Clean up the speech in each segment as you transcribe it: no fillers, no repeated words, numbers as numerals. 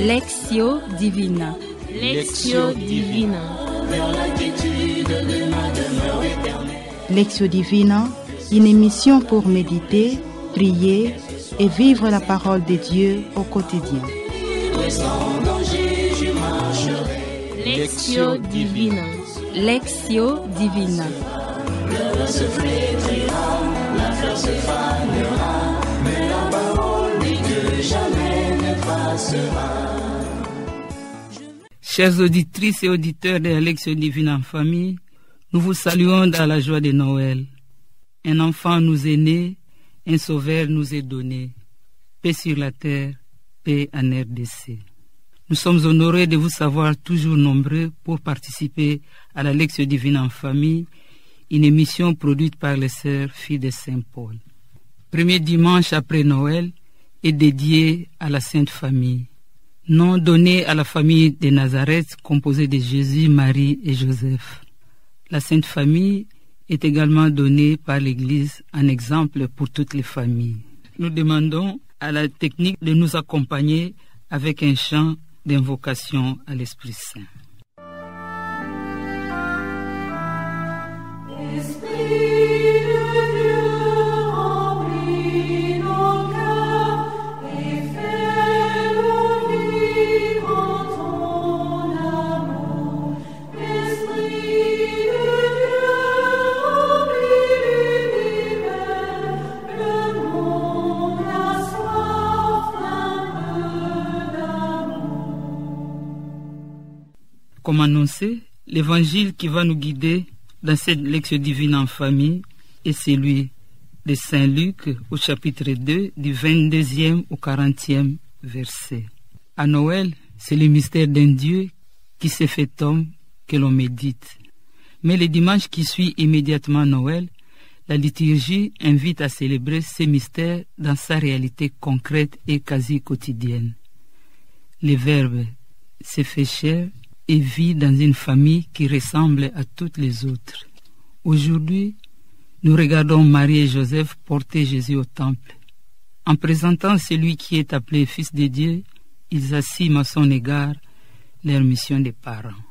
Lectio Divina. Lectio Divina. Lectio Divina, une émission pour méditer, prier et vivre la parole de Dieu au quotidien. Lectio Divina. Lectio Divina. Le se flétrira, la fleur se fanera, mais la parole de Dieu jamais ne passera. Chères auditrices et auditeurs de la Lectio Divina en famille, nous vous saluons dans la joie de Noël. Un enfant nous est né, un sauveur nous est donné. Paix sur la terre, paix en RDC. Nous sommes honorés de vous savoir toujours nombreux pour participer à la Lectio Divina en famille, une émission produite par les sœurs filles de Saint-Paul. Premier dimanche après Noël est dédié à la Sainte Famille, nom donné à la famille de Nazareth composée de Jésus, Marie et Joseph. La Sainte Famille est également donnée par l'Église en exemple pour toutes les familles. Nous demandons à la technique de nous accompagner avec un chant d'invocation à l'Esprit Saint. Comme annoncé, l'évangile qui va nous guider dans cette lecture divine en famille est celui de Saint Luc au chapitre 2 du 22e au 40e verset. À Noël, c'est le mystère d'un Dieu qui s'est fait homme que l'on médite. Mais le dimanche qui suit immédiatement Noël, la liturgie invite à célébrer ce mystère dans sa réalité concrète et quasi quotidienne. Le Verbe s'est fait chair et vit dans une famille qui ressemble à toutes les autres. Aujourd'hui, nous regardons Marie et Joseph porter Jésus au temple. En présentant celui qui est appelé Fils de Dieu, ils assument à son égard leur mission de parents.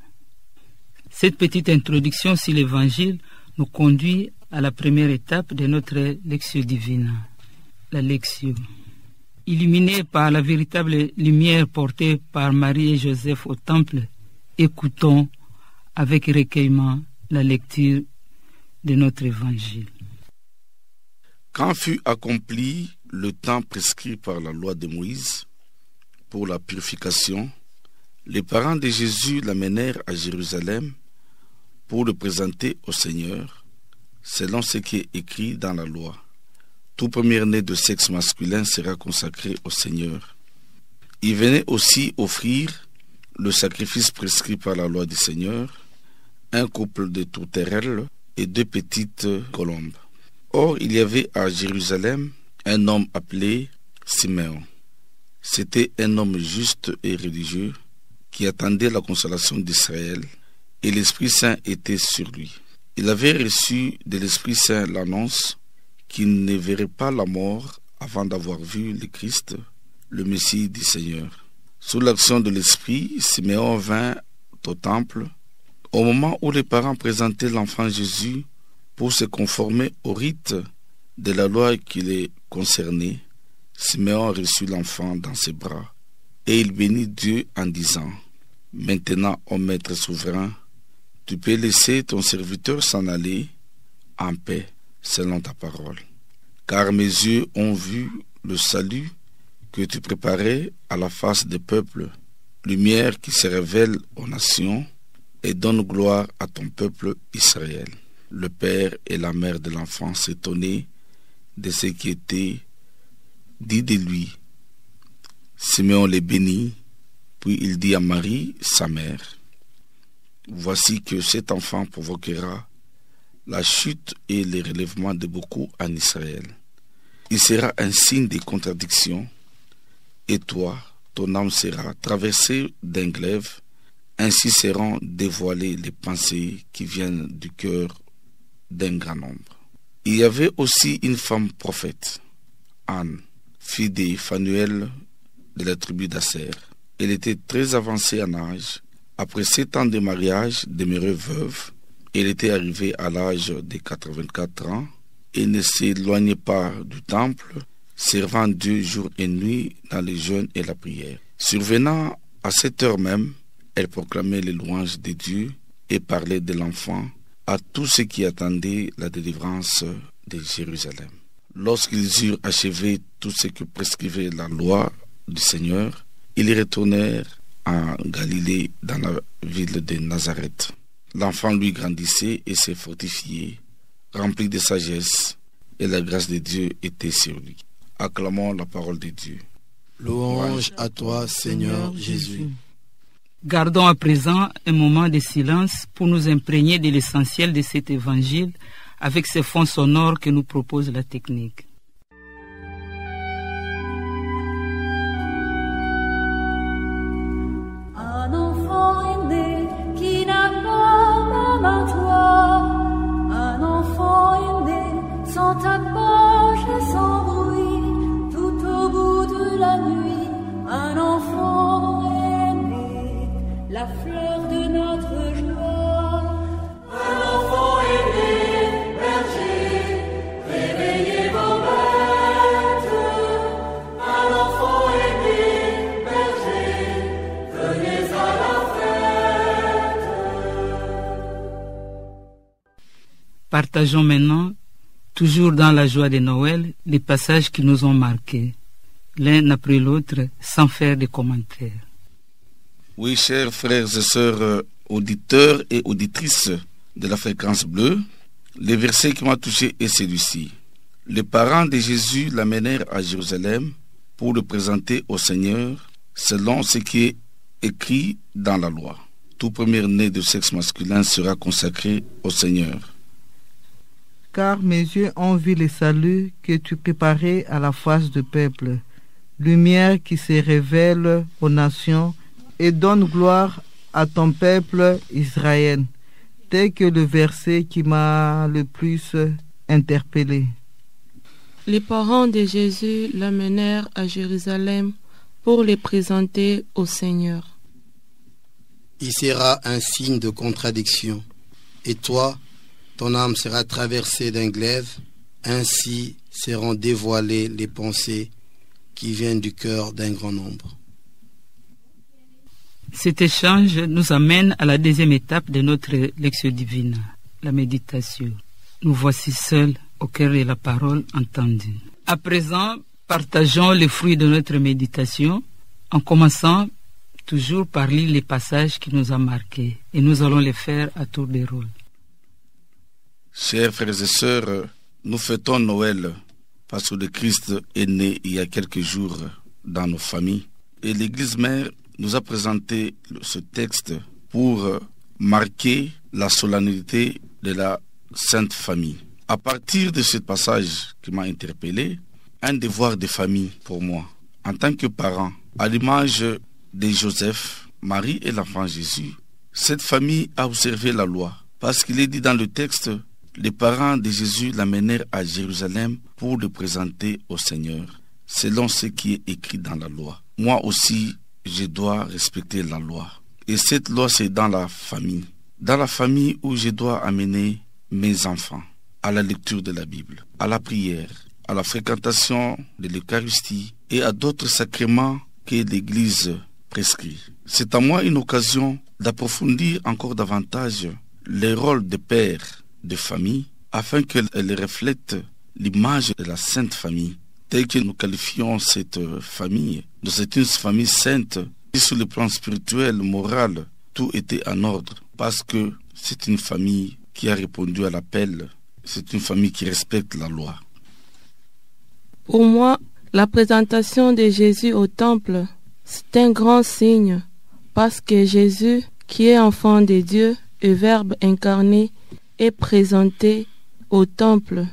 Cette petite introduction sur l'Évangile nous conduit à la première étape de notre Lectio Divina, la Lectio. Illuminés par la véritable lumière portée par Marie et Joseph au temple, écoutons avec recueillement la lecture de notre évangile. Quand fut accompli le temps prescrit par la loi de Moïse pour la purification, les parents de Jésus l'amenèrent à Jérusalem pour le présenter au Seigneur, selon ce qui est écrit dans la loi. Tout premier-né de sexe masculin sera consacré au Seigneur. Il venait aussi offrir le sacrifice prescrit par la loi du Seigneur, un couple de tourterelles et 2 petites colombes. Or, il y avait à Jérusalem un homme appelé Siméon. C'était un homme juste et religieux qui attendait la consolation d'Israël, et l'Esprit Saint était sur lui. Il avait reçu de l'Esprit Saint l'annonce qu'il ne verrait pas la mort avant d'avoir vu le Christ, le Messie du Seigneur. Sous l'action de l'Esprit, Siméon vint au temple au moment où les parents présentaient l'enfant Jésus pour se conformer au rite de la loi qui les concernait. Siméon reçut l'enfant dans ses bras et il bénit Dieu en disant : « Maintenant, ô Maître souverain, tu peux laisser ton serviteur s'en aller en paix selon ta parole. Car mes yeux ont vu le salut que tu préparais à la face des peuples, lumière qui se révèle aux nations et donne gloire à ton peuple Israël. » Le père et la mère de l'enfant s'étonnaient de ce qui était dit de lui. Siméon les bénit, puis il dit à Marie, sa mère : « Voici que cet enfant provoquera la chute et le relèvement de beaucoup en Israël. Il sera un signe de contradiction, et toi, ton âme sera traversée d'un glaive, ainsi seront dévoilées les pensées qui viennent du cœur d'un grand nombre. » Il y avait aussi une femme prophète, Anne, fille de Phanuel de la tribu d'Aser. Elle était très avancée en âge. Après 7 ans de mariage, demeurée veuve, elle était arrivée à l'âge de 84 ans et ne s'éloignait pas du temple, servant Dieu jour et nuit dans les jeûnes et la prière. Survenant à cette heure même, elle proclamait les louanges de Dieu et parlait de l'enfant à tous ceux qui attendaient la délivrance de Jérusalem. Lorsqu'ils eurent achevé tout ce que prescrivait la loi du Seigneur, ils retournèrent en Galilée, dans la ville de Nazareth. L'enfant lui grandissait et se fortifiait, rempli de sagesse, et la grâce de Dieu était sur lui. Acclamons la parole de Dieu. Louange à toi, Seigneur Jésus. Gardons à présent un moment de silence pour nous imprégner de l'essentiel de cet évangile avec ces fonds sonores que nous propose la technique. Un enfant est né qui n'a pas même à toi. Un enfant est né sans tapage et sans bruit. Tout au bout de la nuit, un enfant est né, la fleur de notre joie. Un enfant est né, berger, réveillez vos bêtes. Un enfant est né, berger, venez à la fête. Partageons maintenant, toujours dans la joie de Noël, les passages qui nous ont marqués, l'un après l'autre, sans faire de commentaires. Oui, chers frères et sœurs auditeurs et auditrices de la fréquence bleue, le verset qui m'a touché est celui-ci. Les parents de Jésus l'amenèrent à Jérusalem pour le présenter au Seigneur selon ce qui est écrit dans la loi. Tout premier-né de sexe masculin sera consacré au Seigneur. Car mes yeux ont vu le salut que tu préparais à la face du peuple, lumière qui se révèle aux nations et donne gloire à ton peuple Israël, tel que le verset qui m'a le plus interpellé. Les parents de Jésus l'amenèrent à Jérusalem pour le présenter au Seigneur. Il sera un signe de contradiction, et toi, ton âme sera traversée d'un glaive, ainsi seront dévoilées les pensées qui viennent du cœur d'un grand nombre. Cet échange nous amène à la deuxième étape de notre lecture divine, la méditation. Nous voici seuls au cœur de la parole entendue. À présent, partageons les fruits de notre méditation en commençant toujours par lire les passages qui nous ont marqués et nous allons les faire à tour de rôle. Chers frères et sœurs, nous fêtons Noël parce que le Christ est né il y a quelques jours dans nos familles. Et l'Église mère nous a présenté ce texte pour marquer la solennité de la Sainte Famille. À partir de ce passage qui m'a interpellé, un devoir de famille pour moi, en tant que parent, à l'image de Joseph, Marie et l'enfant Jésus, cette famille a observé la loi. Parce qu'il est dit dans le texte, les parents de Jésus l'amenèrent à Jérusalem pour le présenter au Seigneur, selon ce qui est écrit dans la loi. Moi aussi, je dois respecter la loi. Et cette loi, c'est dans la famille. Dans la famille où je dois amener mes enfants à la lecture de la Bible, à la prière, à la fréquentation de l'Eucharistie et à d'autres sacrements que l'Église prescrit. C'est à moi une occasion d'approfondir encore davantage le rôle de père de famille afin qu'elle reflète l'image de la Sainte Famille. Tel que nous qualifions cette famille, c'est une famille sainte et sur le plan spirituel, moral, tout était en ordre parce que c'est une famille qui a répondu à l'appel, c'est une famille qui respecte la loi. Pour moi, la présentation de Jésus au temple, c'est un grand signe parce que Jésus, qui est enfant de Dieu et Verbe incarné, est présenté au temple.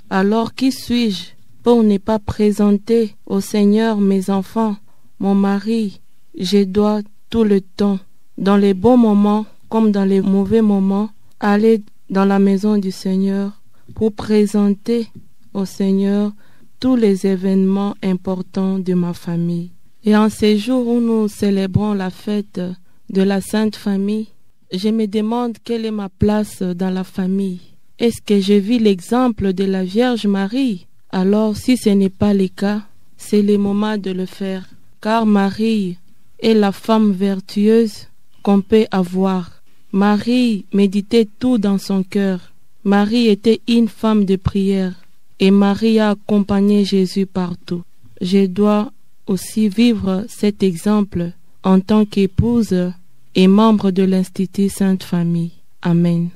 Alors qui suis-je pour ne pas présenter au Seigneur mes enfants, mon mari? Je dois tout le temps, dans les bons moments comme dans les mauvais moments, aller dans la maison du Seigneur pour présenter au Seigneur tous les événements importants de ma famille. Et en ces jours où nous célébrons la fête de la Sainte Famille, je me demande quelle est ma place dans la famille. Est-ce que je vis l'exemple de la Vierge Marie? Alors, si ce n'est pas le cas, c'est le moment de le faire. Car Marie est la femme vertueuse qu'on peut avoir. Marie méditait tout dans son cœur. Marie était une femme de prière. Et Marie a accompagné Jésus partout. Je dois aussi vivre cet exemple en tant qu'épouse et membre de l'Institut Sainte Famille. Amen.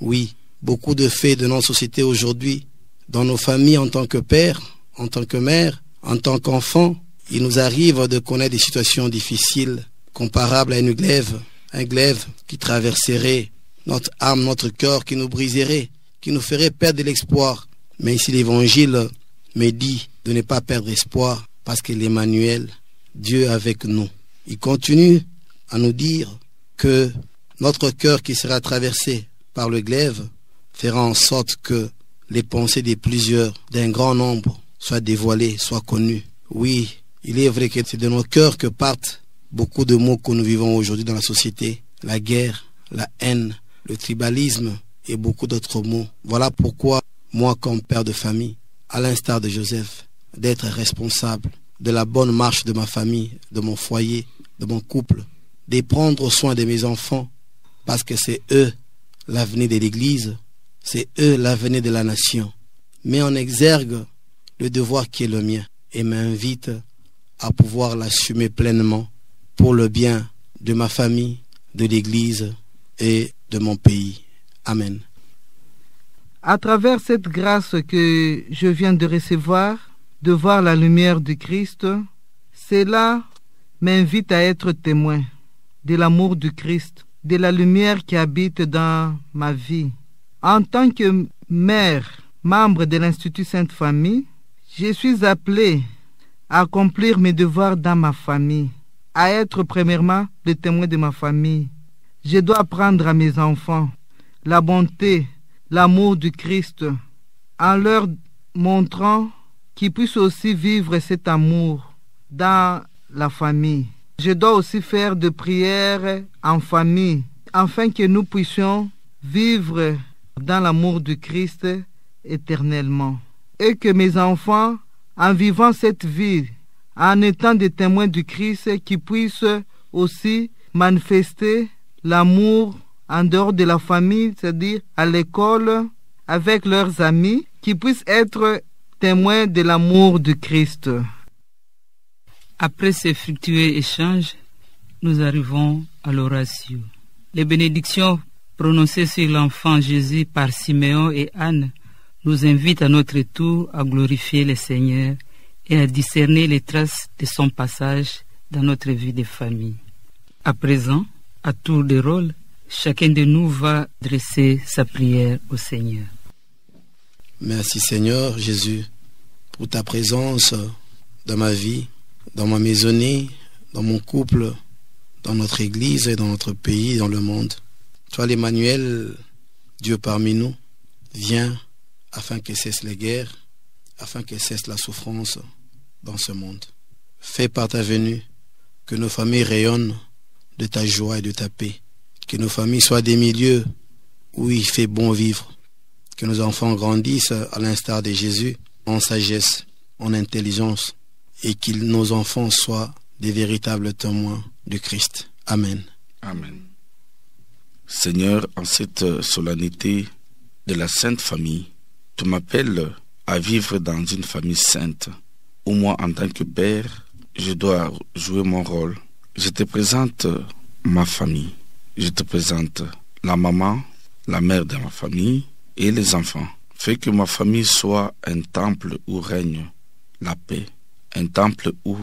Oui, beaucoup de faits de notre société aujourd'hui, dans nos familles en tant que père, en tant que mère, en tant qu'enfant, il nous arrive de connaître des situations difficiles, comparables à un glaive qui traverserait notre âme, notre cœur, qui nous briserait, qui nous ferait perdre l'espoir. Mais ici l'Évangile me dit de ne pas perdre espoir, parce que l'Emmanuel, Dieu est avec nous. Il continue à nous dire que notre cœur qui sera traversé par le glaive fera en sorte que les pensées de plusieurs, d'un grand nombre, soient dévoilées, soient connues. Oui, il est vrai que c'est de nos cœurs que partent beaucoup de maux que nous vivons aujourd'hui dans la société. La guerre, la haine, le tribalisme et beaucoup d'autres maux. Voilà pourquoi, moi comme père de famille, à l'instar de Joseph, d'être responsable de la bonne marche de ma famille, de mon foyer, de mon couple, de prendre soin de mes enfants, parce que c'est eux l'avenir de l'Église, c'est eux l'avenir de la nation. Mets en exergue le devoir qui est le mien et m'invite à pouvoir l'assumer pleinement pour le bien de ma famille, de l'Église et de mon pays. Amen. À travers cette grâce que je viens de recevoir, de voir la lumière du Christ, cela m'invite à être témoin de l'amour du Christ, de la lumière qui habite dans ma vie. En tant que mère, membre de l'Institut Sainte Famille, je suis appelé à accomplir mes devoirs dans ma famille, à être premièrement le témoin de ma famille. Je dois apprendre à mes enfants la bonté, l'amour du Christ, en leur montrant qu'ils puissent aussi vivre cet amour dans la famille. Je dois aussi faire des prières en famille, afin que nous puissions vivre dans l'amour du Christ éternellement. Et que mes enfants, en vivant cette vie, en étant des témoins du Christ, qui puissent aussi manifester l'amour en dehors de la famille, c'est-à-dire à l'école, avec leurs amis, qui puissent être témoins de l'amour du Christ. Après ces fructueux échanges, nous arrivons à l'oratio. Les bénédictions prononcées sur l'enfant Jésus par Siméon et Anne nous invitent à notre tour à glorifier le Seigneur et à discerner les traces de son passage dans notre vie de famille. À présent, à tour de rôle, chacun de nous va dresser sa prière au Seigneur. Merci Seigneur Jésus pour ta présence dans ma vie, dans ma maisonnée, dans mon couple, dans notre église et dans notre pays, dans le monde. Toi l'Emmanuel, Dieu parmi nous, viens afin que cesse les guerres, afin que cesse la souffrance dans ce monde. Fais par ta venue que nos familles rayonnent de ta joie et de ta paix, que nos familles soient des milieux où il fait bon vivre, que nos enfants grandissent à l'instar de Jésus en sagesse, en intelligence, et que nos enfants soient des véritables témoins du Christ. Amen. Amen. Seigneur, en cette solennité de la Sainte Famille, tu m'appelles à vivre dans une famille sainte, où moi, en tant que père, je dois jouer mon rôle. Je te présente ma famille. Je te présente la maman, la mère de ma famille et les enfants. Fais que ma famille soit un temple où règne la paix, un temple où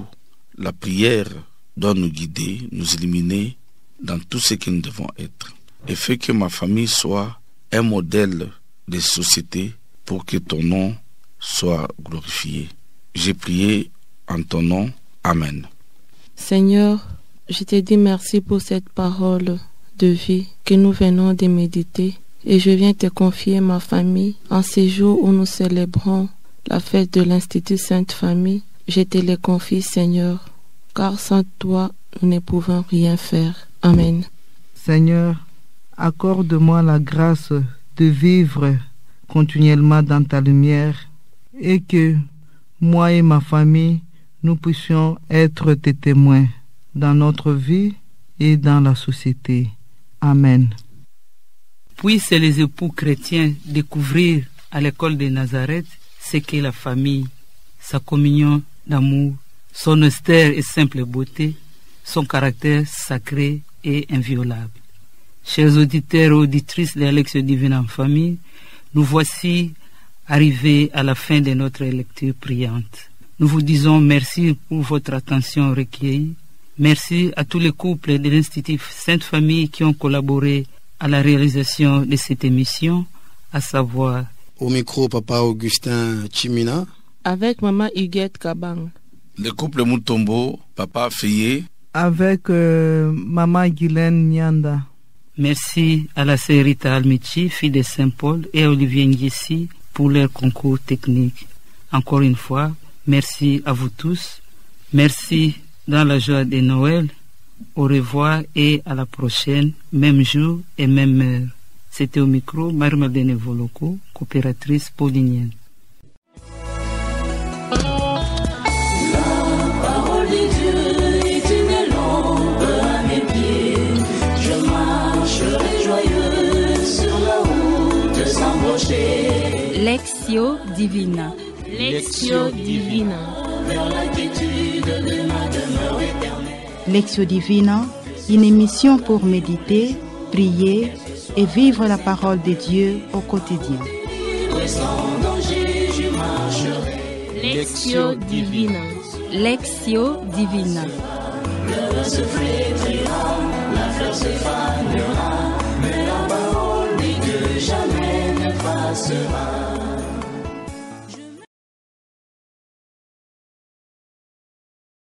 la prière doit nous guider, nous illuminer dans tout ce que nous devons être. Et fais que ma famille soit un modèle de société pour que ton nom soit glorifié. J'ai prié en ton nom. Amen. Seigneur, je te dis merci pour cette parole de vie que nous venons de méditer et je viens te confier ma famille en ces jours où nous célébrons la fête de l'Institut Sainte Famille je te les confie, Seigneur, car sans toi, nous ne pouvons rien faire. Amen. Seigneur, accorde-moi la grâce de vivre continuellement dans ta lumière et que moi et ma famille, nous puissions être tes témoins dans notre vie et dans la société. Amen. Puissent les époux chrétiens découvrir à l'école de Nazareth ce qu'est la famille, sa communion d'amour, son austère et simple beauté, son caractère sacré et inviolable. Chers auditeurs et auditrices de la Lectio Divina en famille, nous voici arrivés à la fin de notre lecture priante. Nous vous disons merci pour votre attention recueillie. Merci à tous les couples de l'Institut Sainte Famille qui ont collaboré à la réalisation de cette émission, à savoir Au micro, Papa Augustin Chimina. Avec Maman Huguette Kabang. Le couple Mutombo, Papa Feye. Avec Maman Guylaine Nyanda. Merci à la sœur Rita Almichi, fille de Saint-Paul, et à Olivier Ngiesi pour leur concours technique. Encore une fois, merci à vous tous. Merci dans la joie de Noël. Au revoir et à la prochaine, même jour et même heure. C'était au micro Marie-Madeleine Voloko, coopératrice paulinienne. Lectio Divina. Lectio Divina. Lectio Divina, une émission pour méditer, prier et vivre la parole de Dieu au quotidien. Lectio Divina. Lectio Divina. Le se flétrira, la fleur se fanera, mais la parole dit que jamais ne passera.